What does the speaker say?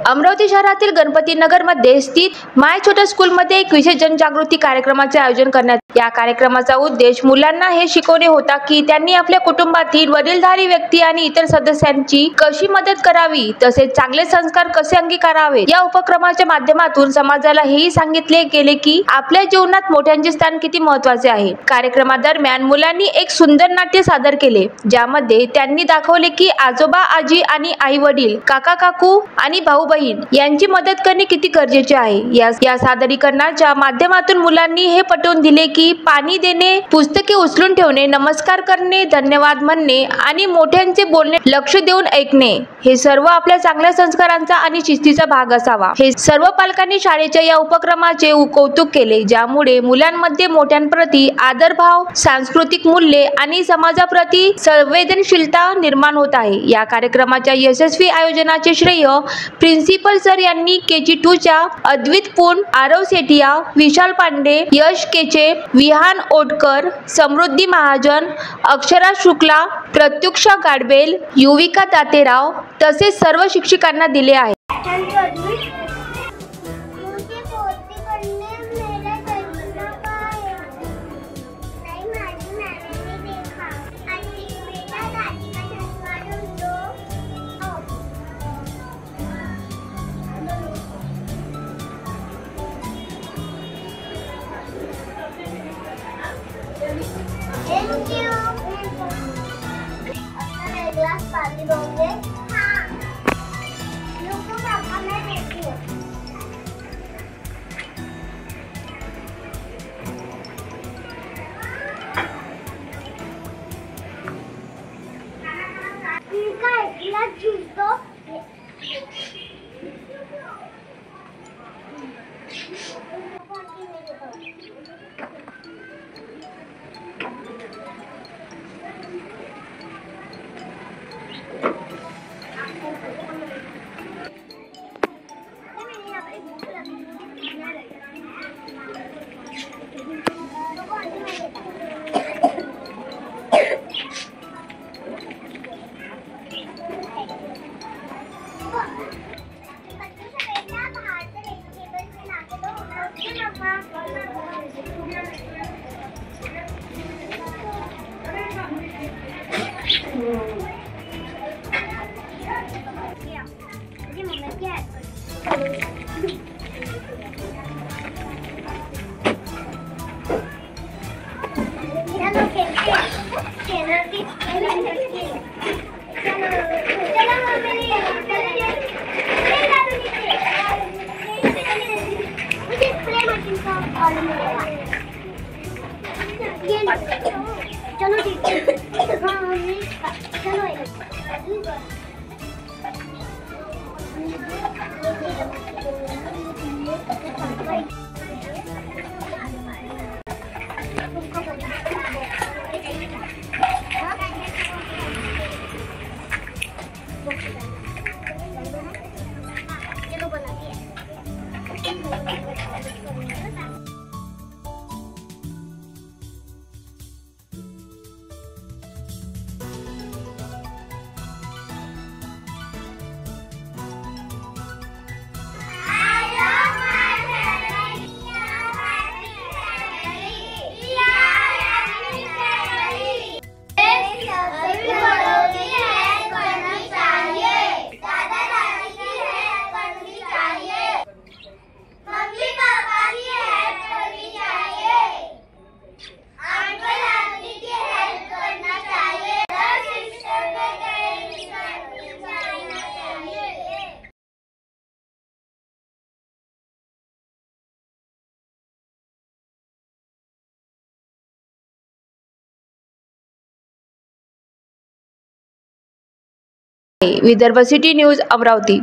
अमरावती शहरातील गणपती नगर मध्ये स्थित माय छोट्या स्कूलमध्ये एक विशेष जनजागृती कार्यक्रमाचे आयोजन करण्यात. या कार्यक्रमाचा उद्देश मुलांना हे शिकवणे होता की त्यांनी आपल्या कुटुंबातील वडीलधारी व्यक्ती आणि इतर सदस्यांची कशी मदत करावी, तसेच चांगले संस्कार कसे अंगीकारावे. या उपक्रमाच्या माध्यमातून समाजाला हेही सांगितले गेले की आपल्या जीवनात मोठ्यांचे स्थान किती महत्त्वाचे आहे. कार्यक्रमादरम्यान मुलांनी एक सुंदर नाट्य सादर केले, ज्यामध्ये त्यांनी दाखवले की आजोबा आजी आणि आई वडील, काका काकू आणि भाऊ बहीण यांची मदत करणे किती गरजेचे आहे. या सादरीकरणाच्या माध्यमातून मुलांनी हे पटवून दिले की पाणी देणे, पुस्तके उचलून ठेवणे, नमस्कार करणे, धन्यवाद म्हणणे आणि मोठ्यांचे बोलणे लक्ष देऊन ऐकणे हे सर्व आपल्या चांगल्या संस्कारांचा आणि शिस्तीचा भाग असावा. हे सर्व पालकांनी शाळेच्या या उपक्रमाचे कौतुक केले, ज्यामुळे मुलांमध्ये मोठ्यांप्रती आदरभाव, सांस्कृतिक मूल्ये आणि समाजाप्रती संवेदनशीलता निर्माण होत आहे. या कार्यक्रमाच्या यशस्वी आयोजनाचे श्रेय प्रिन्सिपल सर यांनी KG2 च्या अद्वित पून, आरव सेठिया, विशाल पांडे, यश केचे, विहान ओटकर, समृद्धी महाजन, अक्षरा शुक्ला, प्रत्युक्षा गाडबेल, युविका दातेराव तसेच सर्व शिक्षकांना दिले आहे. Thank you. अपना एक ग्लास पानी दोगे? हाँ. रुको पापा, मैं देती हूँ. इनका एक गिलास जूस दो. चलो ठीक है. चलो विदर्भ सिटी न्यूज अमरावती.